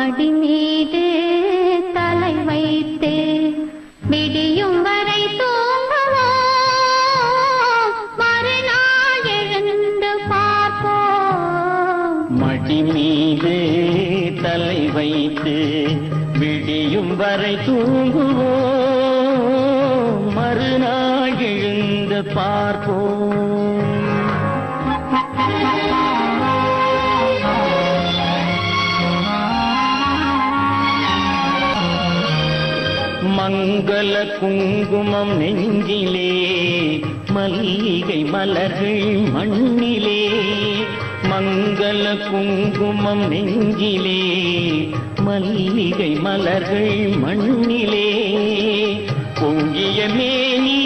மடி மீது தலை வைத்து விடியும் வரை தூங்குவோம், மறுநாள் எழுந்து பார்ப்போம். மடி மீது தலை வைத்து விடியும் வரை தூங்குவோம், மறுநாள் எழுந்து பார்ப்போம். மங்கள குங்குமம் நெஞ்சிலே, மல்லிகை மலர்கள் மண்ணிலே. மங்கள குங்குமம் நெஞ்சிலே, மல்லிகை மலர்கள் மண்ணிலே. பொங்கிய மேனி